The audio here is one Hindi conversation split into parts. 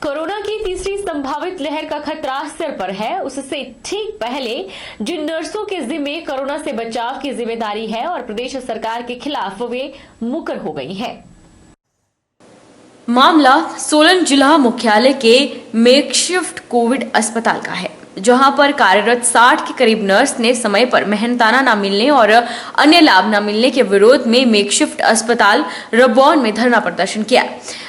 कोरोना की तीसरी संभावित लहर का खतरा सिर पर है। उससे ठीक पहले जिन नर्सों के जिम्मे कोरोना से बचाव की जिम्मेदारी है और प्रदेश सरकार के खिलाफ वे मुकर हो गई है। मामला सोलन जिला मुख्यालय के मेकशिफ्ट कोविड अस्पताल का है, जहां पर कार्यरत 60 के करीब नर्स ने समय पर मेहनताना न मिलने और अन्य लाभ न मिलने के विरोध में मेकशिफ्ट अस्पताल रबौन में धरना प्रदर्शन किया।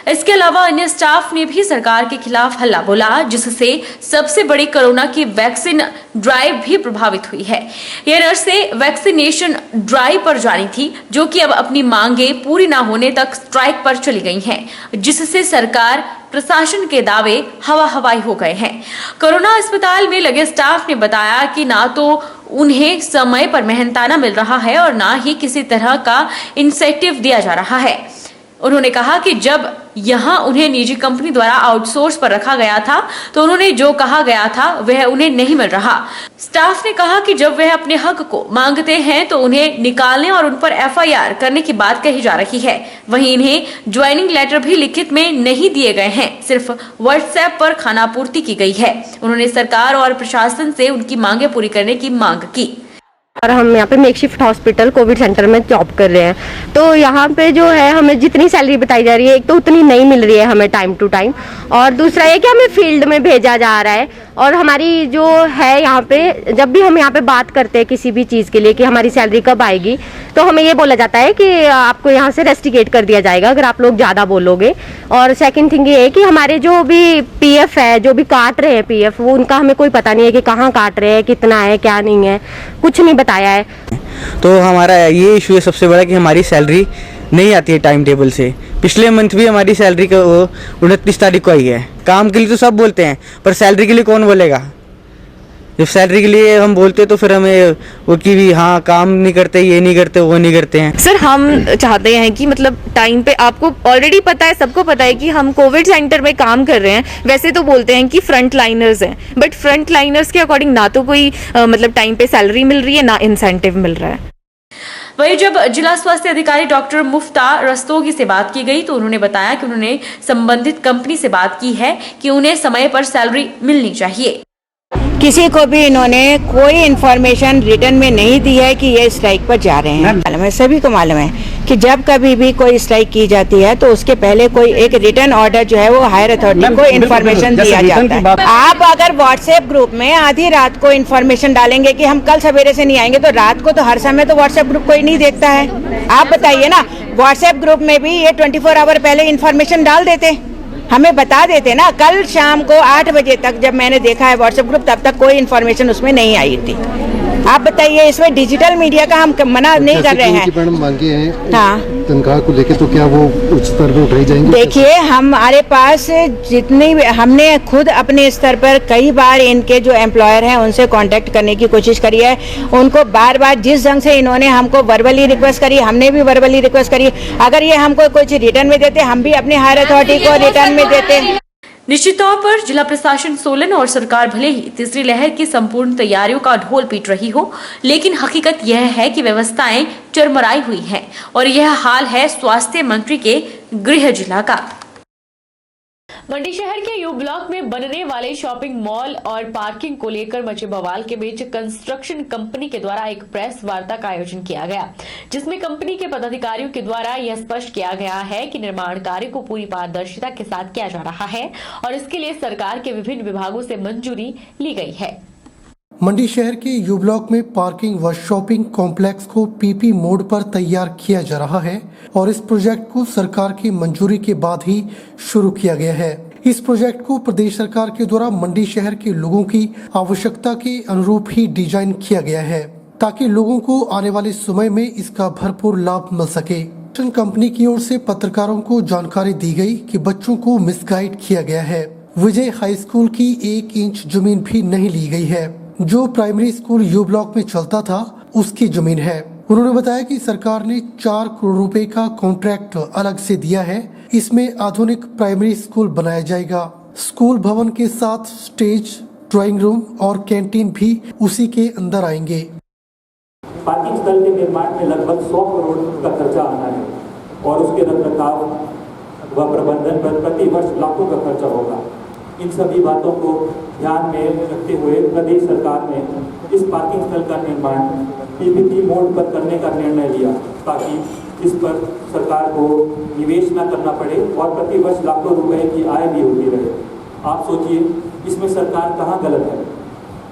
इसके अलावा अन्य स्टाफ ने भी सरकार के खिलाफ हल्ला बोला, जिससे सबसे बड़ी कोरोना की वैक्सीन ड्राइव भी प्रभावित हुई है। ये नर्सें वैक्सीनेशन ड्राइव पर जानी थी, जो कि अब अपनी मांगे पूरी न होने तक स्ट्राइक पर चली गई हैं, जिससे सरकार प्रशासन के दावे हवा हवाई हो गए हैं। कोरोना अस्पताल में लगे स्टाफ ने बताया कि ना तो उन्हें समय पर मेहनताना मिल रहा है और ना ही किसी तरह का इंसेंटिव दिया जा रहा है। उन्होंने कहा कि जब यहां उन्हें निजी कंपनी द्वारा आउटसोर्स पर रखा गया था तो उन्होंने जो कहा गया था वह उन्हें नहीं मिल रहा। स्टाफ ने कहा कि जब वह अपने हक को मांगते हैं तो उन्हें निकालने और उन पर एफआईआर करने की बात कही जा रही है। वहीं इन्हें ज्वाइनिंग लेटर भी लिखित में नहीं दिए गए हैं, सिर्फ व्हाट्सएप पर खानापूर्ति की गई है। उन्होंने सरकार और प्रशासन से उनकी मांगे पूरी करने की मांग की। और हम यहाँ पे मेकशिफ्ट हॉस्पिटल कोविड सेंटर में जॉब कर रहे हैं, तो यहाँ पे जो है हमें जितनी सैलरी बताई जा रही है, एक तो उतनी नहीं मिल रही है हमें टाइम टू टाइम, और दूसरा ये कि हमें फील्ड में भेजा जा रहा है। और हमारी जो है यहाँ पे, जब भी हम यहाँ पे बात करते हैं किसी भी चीज़ के लिए कि हमारी सैलरी कब आएगी, तो हमें ये बोला जाता है कि आपको यहाँ से रेस्टिकेट कर दिया जाएगा अगर आप लोग ज़्यादा बोलोगे। और सेकंड थिंग ये है कि हमारे जो भी पीएफ है, जो भी काट रहे हैं पीएफ, वो उनका हमें कोई पता नहीं है कि कहाँ काट रहे हैं, कितना है, क्या नहीं है, कुछ नहीं बताया है। तो हमारा ये इशू है सबसे बड़ा कि हमारी सैलरी नहीं आती है टाइम टेबल से। पिछले मंथ भी हमारी सैलरी का 29 तारीख को आई है। काम के लिए तो सब बोलते हैं, पर सैलरी के लिए कौन बोलेगा? जब सैलरी के लिए हम बोलते तो फिर हमें वो कि भी हाँ काम नहीं करते, ये नहीं करते, वो नहीं करते हैं। सर, हम चाहते हैं कि मतलब टाइम पे, आपको ऑलरेडी पता है, सबको पता है कि हम कोविड सेंटर में काम कर रहे हैं। वैसे तो बोलते हैं कि फ्रंट लाइनर्स हैं, बट फ्रंट लाइनर्स के अकॉर्डिंग ना तो कोई मतलब टाइम पे सैलरी मिल रही है, ना इंसेंटिव मिल रहा है। वहीं जब जिला स्वास्थ्य अधिकारी डॉक्टर मुफ्ता रस्तोगी से बात की गई तो उन्होंने बताया कि उन्होंने संबंधित कंपनी से बात की है कि उन्हें समय पर सैलरी मिलनी चाहिए। किसी को भी इन्होंने कोई इन्फॉर्मेशन रिटर्न में नहीं दी है कि ये स्ट्राइक पर जा रहे हैं। मालूम है, सभी को मालूम है कि जब कभी भी कोई स्ट्राइक की जाती है तो उसके पहले कोई एक रिटर्न ऑर्डर जो है वो हायर अथॉरिटी को इन्फॉर्मेशन दिया जाता है। आप अगर व्हाट्सएप ग्रुप में आधी रात को इन्फॉर्मेशन डालेंगे कि हम कल सवेरे से नहीं आएंगे, तो रात को तो हर समय तो व्हाट्सएप ग्रुप कोई नहीं देखता है। आप बताइए ना, व्हाट्सएप ग्रुप में भी ये 24 आवर पहले इन्फॉर्मेशन डाल देते, हमें बता देते ना। कल शाम को 8 बजे तक जब मैंने देखा है व्हाट्सएप ग्रुप, तब तक कोई इन्फॉर्मेशन उसमें नहीं आई थी। आप बताइए, इसमें डिजिटल मीडिया का हम मना नहीं कर रहे हैं। मैडम मांगे हैं हाँ, तनख्वाह को लेके, तो क्या वो उच्च स्तर पर उठाई जाएंगी? देखिए, हमारे पास जितनी, हमने खुद अपने स्तर पर कई बार इनके जो एम्प्लॉयर हैं उनसे कांटेक्ट करने की कोशिश करी है। उनको बार बार जिस ढंग से इन्होंने हमको वर्बली रिक्वेस्ट करी, हमने भी वर्बली रिक्वेस्ट करी। अगर ये हमको कुछ रिटर्न में देते, हम भी अपने हायर अथॉरिटी को रिटर्न में देते। निश्चित तौर पर जिला प्रशासन सोलन और सरकार भले ही तीसरी लहर की संपूर्ण तैयारियों का ढोल पीट रही हो, लेकिन हकीकत यह है कि व्यवस्थाएं चरमराई हुई हैं और यह हाल है स्वास्थ्य मंत्री के गृह जिला का। मंडी शहर के यू ब्लॉक में बनने वाले शॉपिंग मॉल और पार्किंग को लेकर मचे बवाल के बीच कंस्ट्रक्शन कंपनी के द्वारा एक प्रेस वार्ता का आयोजन किया गया, जिसमें कंपनी के पदाधिकारियों के द्वारा यह स्पष्ट किया गया है कि निर्माण कार्य को पूरी पारदर्शिता के साथ किया जा रहा है और इसके लिए सरकार के विभिन्न विभागों से मंजूरी ली गई है। मंडी शहर के यू ब्लॉक में पार्किंग व शॉपिंग कॉम्प्लेक्स को पीपी मोड पर तैयार किया जा रहा है और इस प्रोजेक्ट को सरकार की मंजूरी के बाद ही शुरू किया गया है। इस प्रोजेक्ट को प्रदेश सरकार के द्वारा मंडी शहर के लोगों की आवश्यकता के अनुरूप ही डिजाइन किया गया है, ताकि लोगों को आने वाले समय में इसका भरपूर लाभ मिल सके। कंपनी की ओर से पत्रकारों को जानकारी दी गई कि बच्चों को मिसगाइड किया गया है। विजय हाई स्कूल की 1 इंच जमीन भी नहीं ली गई है, जो प्राइमरी स्कूल यू ब्लॉक में चलता था उसकी जमीन है। उन्होंने बताया कि सरकार ने 4 करोड़ रुपए का कॉन्ट्रैक्ट अलग से दिया है। इसमें आधुनिक प्राइमरी स्कूल बनाया जाएगा। स्कूल भवन के साथ स्टेज, ड्राइंग रूम और कैंटीन भी उसी के अंदर आएंगे। पार्किंग स्थल के निर्माण में लगभग 100 करोड़ का खर्चा आना है और उसके रखरखाव व प्रबंधन पर प्रति वर्ष लाखों का खर्चा होगा। इन सभी बातों को ध्यान में रखते हुए प्रदेश सरकार ने इस पार्किंग स्थल का निर्माण पीपीपी मोड पर करने का निर्णय लिया, ताकि इस पर सरकार को निवेश न करना पड़े और प्रतिवर्ष लाखों रुपए की आय भी होती रहे। आप सोचिए, इसमें सरकार कहाँ गलत है।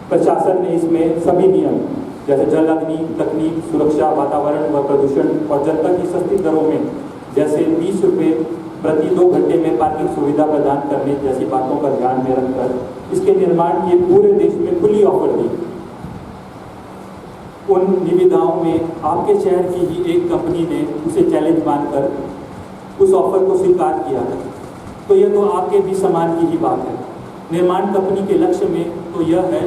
प्रशासन ने इसमें सभी नियम जैसे जल अग्नि, तकनीक, सुरक्षा, वातावरण व प्रदूषण और जनता की सस्ती दरों में जैसे 20 रुपये प्रति 2 घंटे में पार्किंग सुविधा प्रदान करने जैसी बातों का ध्यान में रखकर इसके निर्माण की पूरे देश में खुली ऑफर दी। उन निविदाओं में आपके शहर की ही एक कंपनी ने उसे चैलेंज मानकर उस ऑफर को स्वीकार किया, तो यह तो आपके भी सम्मान की ही बात है। निर्माण कंपनी के लक्ष्य में तो यह है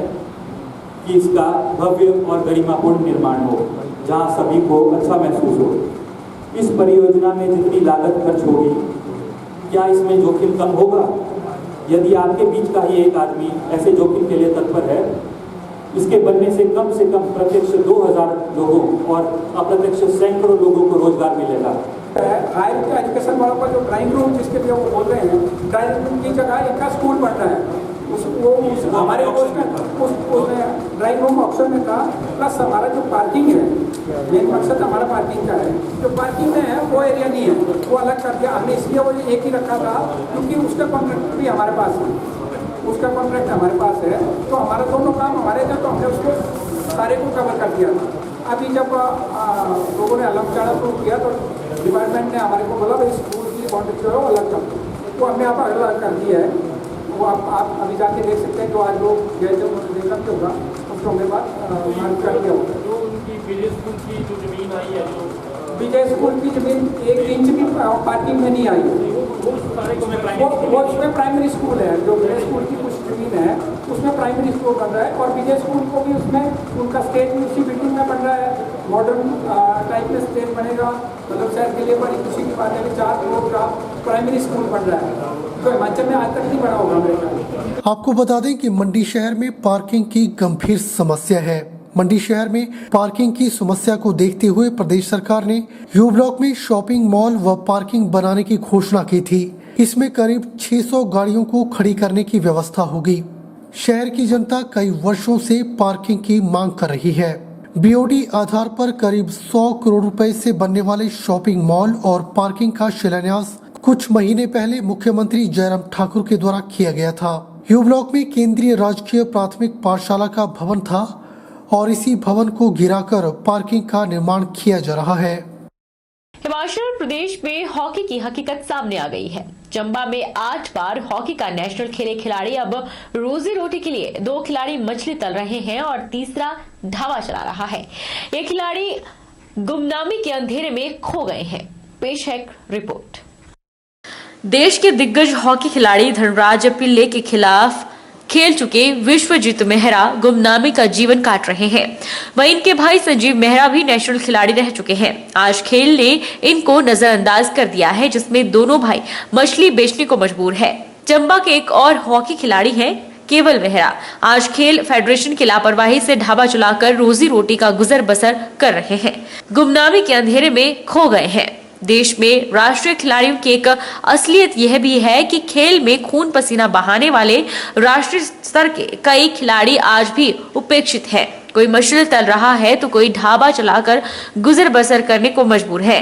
कि इसका भव्य और गरिमापूर्ण निर्माण हो, जहां सभी को अच्छा महसूस हो। इस परियोजना में जितनी लागत खर्च होगी, क्या इसमें जोखिम कम होगा? यदि आपके बीच का ही एक आदमी ऐसे जोखिम के लिए तत्पर है, इसके बनने से कम प्रत्यक्ष 2000 लोगों और अप्रत्यक्ष सैकड़ों लोगों को रोजगार मिलेगा। हायर एजुकेशन वालों का जो ड्राइंग रूम जिसके लिए वो बोल रहे हैं, ड्राइंग रूम की जगह इनका स्कूल बन रहा है। हमारे उसमें ड्राइंग रूम ऑप्शन में था, प्लस हमारा जो पार्किंग है, मेन मकसद हमारा पार्किंग का है। जो पार्किंग में है वो एरिया नहीं है, वो अलग कर दिया हमने। इसलिए वो एक ही रखा था क्योंकि उसका कॉन्ट्रैक्ट भी हमारे पास है, उसका कॉन्ट्रैक्ट हमारे पास है, तो हमारा दोनों काम हमारे थे, तो हमने उसको सारे को कवर कर दिया था। अभी जब लोगों ने अलग जाना शुरू किया तो डिपार्टमेंट ने हमारे को बोला भाई स्कूल की बाउंड्री जो है वो अलग कर दो, तो हमने आप अलग कर दिया है। वो आप अभी जाके देख सकते हैं, जो आज लोग गए थे उन्होंने देखा भी होगा, उसको हमने बात मार्क कर दिया होगा। जो उनकी विजय स्कूल की जो जमीन आई है, विजय स्कूल की जमीन 1 इंच भी पार्किंग में नहीं आई है। वो उसमें प्राइमरी स्कूल है, जो विजय स्कूल की कुछ जमीन है उसमें प्राइमरी स्कूल बन रहा है, और विजय स्कूल को भी उसमें उनका स्टेज भी उसी बिल्डिंग में बन रहा है। मॉडर्न टाइप में स्टेज बनेगा, मतलब शहर के लिए बड़ी खुशी की बात है कि 4 फ्लोर का प्राइमरी स्कूल बन रहा है, तो हिमाचल में आज तक नहीं बना होगा मेरे ख्याल। आपको बता दें कि मंडी शहर में पार्किंग की गंभीर समस्या है। मंडी शहर में पार्किंग की समस्या को देखते हुए प्रदेश सरकार ने यू ब्लॉक में शॉपिंग मॉल व पार्किंग बनाने की घोषणा की थी। इसमें करीब 600 गाड़ियों को खड़ी करने की व्यवस्था होगी। शहर की जनता कई वर्षों से पार्किंग की मांग कर रही है। बीओडी आधार पर करीब 100 करोड़ रुपए से बनने वाले शॉपिंग मॉल और पार्किंग का शिलान्यास कुछ महीने पहले मुख्यमंत्री जयराम ठाकुर के द्वारा किया गया था। यू ब्लॉक में केंद्रीय राजकीय प्राथमिक पाठशाला का भवन था और इसी भवन को गिराकर पार्किंग का निर्माण किया जा रहा है। हिमाचल प्रदेश में हॉकी की हकीकत सामने आ गई है। चंबा में 8 बार हॉकी का नेशनल खेले खिलाड़ी अब रोजी रोटी के लिए 2 खिलाड़ी मछली तल रहे हैं और तीसरा ढाबा चला रहा है। ये खिलाड़ी गुमनामी के अंधेरे में खो गए हैं। पेश है रिपोर्ट। देश के दिग्गज हॉकी खिलाड़ी धनराज पिल्ले के खिलाफ खेल चुके विश्वजीत मेहरा गुमनामी का जीवन काट रहे हैं। वहीं इनके भाई संजीव मेहरा भी नेशनल खिलाड़ी रह चुके हैं। आज खेल ने इनको नजरअंदाज कर दिया है, जिसमें दोनों भाई मछली बेचने को मजबूर है। चंबा के एक और हॉकी खिलाड़ी हैं केवल मेहरा। आज खेल फेडरेशन की लापरवाही से ढाबा चलाकर रोजी रोटी का गुजर बसर कर रहे हैं। गुमनामी के अंधेरे में खो गए हैं। देश में राष्ट्रीय खिलाड़ियों की एक असलियत यह भी है कि खेल में खून पसीना बहाने वाले राष्ट्रीय स्तर के कई खिलाड़ी आज भी उपेक्षित हैं। कोई मछली तल रहा है तो कोई ढाबा चलाकर गुजर बसर करने को मजबूर है।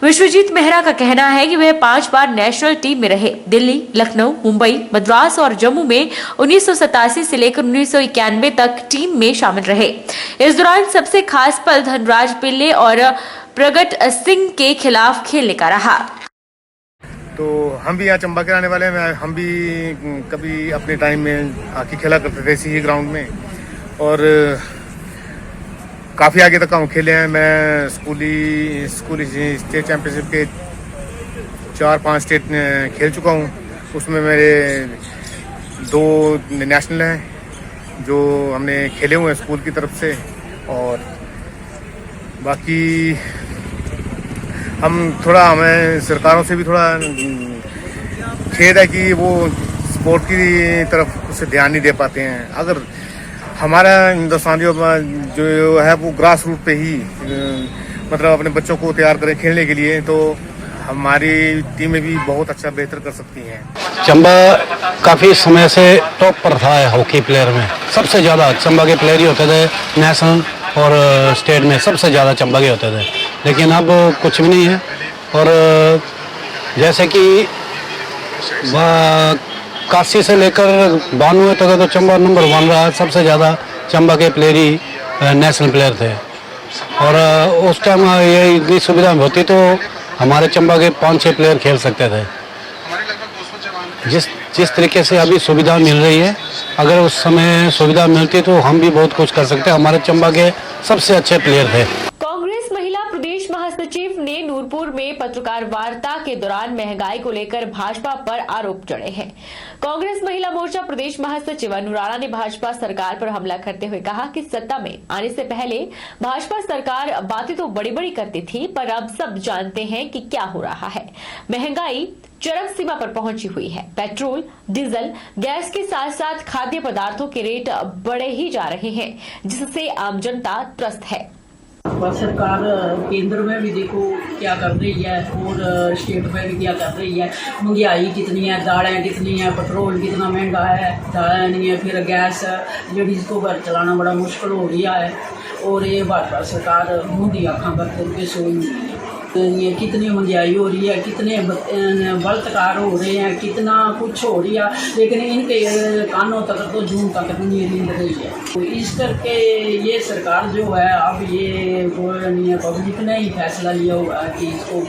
विश्वजीत मेहरा का कहना है कि वह 5 बार नेशनल टीम में रहे। दिल्ली, लखनऊ, मुंबई, मद्रास और जम्मू में 1987 से लेकर 1991 तक टीम में शामिल रहे। इस दौरान सबसे खास पल धनराज पिल्ले और प्रगट सिंह के खिलाफ खेलने का रहा। तो हम भी यहाँ चंबा के रहने वाले हैं। हम भी कभी अपने टाइम में हॉकी खेला करते थे इसी ग्राउंड में, और काफ़ी आगे तक हम खेले हैं। मैं स्कूली स्टेट चैंपियनशिप के 4-5 स्टेट खेल चुका हूँ। उसमें मेरे 2 नेशनल हैं जो हमने खेले हुए हैं स्कूल की तरफ से, और बाकी हमें सरकारों से भी थोड़ा खेद है कि वो स्पोर्ट की तरफ कुछ ध्यान नहीं दे पाते हैं। अगर हमारा हिंदुस्तानी जो है वो ग्रास रूट पे ही मतलब अपने बच्चों को तैयार करें खेलने के लिए, तो हमारी टीमें भी बहुत अच्छा बेहतर कर सकती हैं। चंबा काफ़ी समय से टॉप पर था हॉकी प्लेयर में, सबसे ज़्यादा चंबा के प्लेयर ही होते थे। नेशनल और स्टेट में सबसे ज़्यादा चंबा के होते थे, लेकिन अब कुछ भी नहीं है। और जैसे कि काशी से लेकर 92 तक तो चंबा नंबर 1 रहा। सबसे ज़्यादा चंबा के प्लेयर ही नेशनल प्लेयर थे। और उस टाइम ये इतनी सुविधा होती तो हमारे चंबा के 5-6 प्लेयर खेल सकते थे। जिस तरीके से अभी सुविधा मिल रही है, अगर उस समय सुविधा मिलती तो हम भी बहुत कुछ कर सकते। हमारे चंबा के सबसे अच्छे प्लेयर थे। कांग्रेस महिला प्रदेश महासचिव ने नूरपुर में पत्रकार वार्ता के दौरान महंगाई को लेकर भाजपा पर आरोप चढ़े हैं। कांग्रेस महिला मोर्चा प्रदेश महासचिव अनु राणा ने भाजपा सरकार पर हमला करते हुए कहा कि सत्ता में आने से पहले भाजपा सरकार बातें तो बड़ी बड़ी करती थी, पर अब सब जानते हैं कि क्या हो रहा है। महंगाई चरम सीमा पर पहुंची हुई है। पेट्रोल, डीजल, गैस के साथ साथ खाद्य पदार्थों के रेट बढ़े ही जा रहे हैं, जिससे आम जनता त्रस्त है। सरकार केंद्र में भी देखो क्या कर रही है और स्टेट में भी क्या कर रही है। महंगाई कितनी है, दालें कितनी है, पेट्रोल कितना महंगा है, दालें नहीं है, फिर गैस लेडीज़ को घर चलाना बड़ा मुश्किल हो गया है। और ये भाजपा सरकार मुंह आँखा कर करके सोई हुई है। ये कितनी महंगाई हो रही है, कितने बलात्कार हो रहे हैं, कितना कुछ हो रही है, लेकिन इनके कानों तक तो जून तक नहीं नींद रही है। तो इस करके ये सरकार जो है अब ये पब्लिक ने ही फैसला लिया हुआ है कि इसको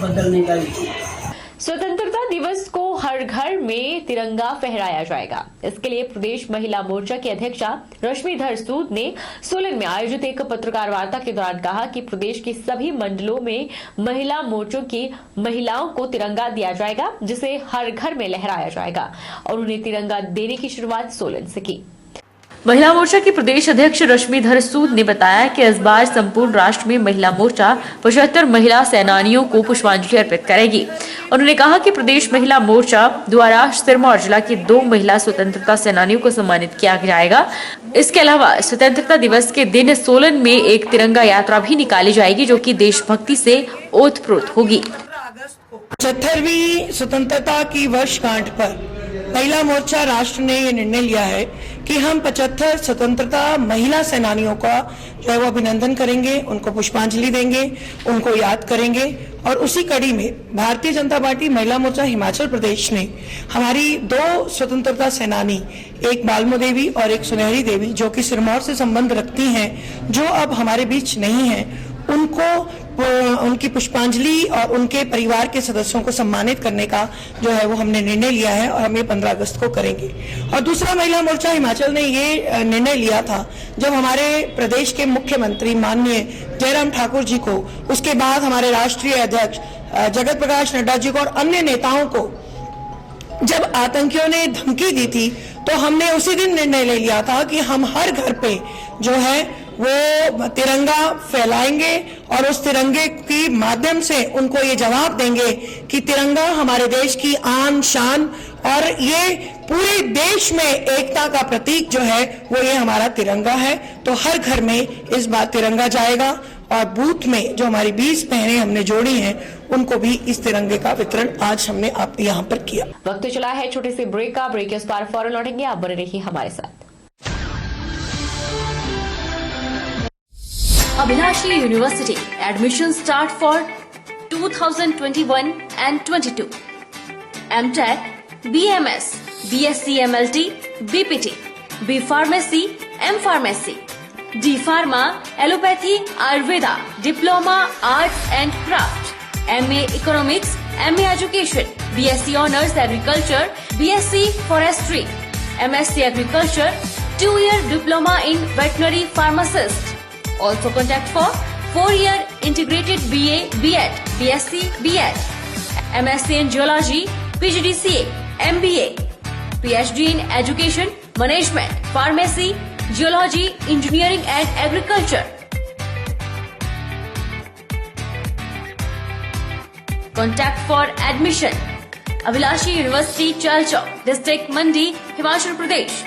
बदलने का ही। स्वतंत्रता दिवस को हर घर में तिरंगा फहराया जाएगा। इसके लिए प्रदेश महिला मोर्चा की अध्यक्षा रश्मिधर सूद ने सोलन में आयोजित एक पत्रकार वार्ता के दौरान कहा कि प्रदेश के सभी मंडलों में महिला मोर्चों की महिलाओं को तिरंगा दिया जाएगा, जिसे हर घर में लहराया जाएगा, और उन्हें तिरंगा देने की शुरुआत सोलन से की। महिला मोर्चा की प्रदेश अध्यक्ष रश्मिधर सूद ने बताया कि इस बार संपूर्ण राष्ट्र में महिला मोर्चा 75 महिला सेनानियों को पुष्पांजलि अर्पित करेगी। उन्होंने कहा कि प्रदेश महिला मोर्चा द्वारा सिरमौर जिला की 2 महिला स्वतंत्रता सेनानियों को सम्मानित किया जाएगा। इसके अलावा स्वतंत्रता दिवस के दिन सोलन में एक तिरंगा यात्रा भी निकाली जाएगी, जो कि देशभक्ति से ओतप्रोत होगी। 75वीं स्वतंत्रता की वर्षगांठ पर महिला मोर्चा राष्ट्र ने ये निर्णय लिया है कि हम 75 स्वतंत्रता महिला सेनानियों का जो है वो अभिनंदन करेंगे, उनको पुष्पांजलि देंगे, उनको याद करेंगे। और उसी कड़ी में भारतीय जनता पार्टी महिला मोर्चा हिमाचल प्रदेश ने हमारी 2 स्वतंत्रता सेनानी, एक बालमो देवी और एक सुनहरी देवी, जो कि सिरमौर से संबंध रखती हैं, जो अब हमारे बीच नहीं है, उनको उनकी पुष्पांजलि और उनके परिवार के सदस्यों को सम्मानित करने का जो है वो हमने निर्णय लिया है, और हम ये 15 अगस्त को करेंगे। और दूसरा, महिला मोर्चा हिमाचल ने ये निर्णय लिया था जब हमारे प्रदेश के मुख्यमंत्री माननीय जयराम ठाकुर जी को, उसके बाद हमारे राष्ट्रीय अध्यक्ष जगत प्रकाश नड्डा जी को और अन्य नेताओं को जब आतंकियों ने धमकी दी थी, तो हमने उसी दिन निर्णय ले लिया था कि हम हर घर पे जो है वो तिरंगा फैलाएंगे और उस तिरंगे के माध्यम से उनको ये जवाब देंगे कि तिरंगा हमारे देश की आन शान, और ये पूरे देश में एकता का प्रतीक जो है वो ये हमारा तिरंगा है। तो हर घर में इस बार तिरंगा जाएगा, और बूथ में जो हमारी 20 बहनें हमने जोड़ी हैं, उनको भी इस तिरंगे का वितरण आज हमने आप यहाँ पर किया। वक्त चला है छोटे से ब्रेक का। ब्रेक के उस पार फौरन लौटेंगे, आप बने रहिए हमारे साथ। Abhilashi University admission start for 2021 and 22. MTech, BMS, BSc MLT, BPT, B Pharmacy, M Pharmacy, D Pharma, Allopathy, Ayurveda, Diploma, Arts and Craft, MA Economics, MA Education, BSc Honours Agriculture, BSc Forestry, MSc Agriculture, 2-year Diploma in Veterinary Pharmacist. Also contact for 4-year integrated BA, B.Ed, BSc, B.Ed, MSc in Geology, PGDCA, MBA, PhD in Education, Management, Pharmacy, Geology, Engineering and Agriculture. Contact for admission. Abhilashi University, Chalchok, District Mandi, Himachal Pradesh.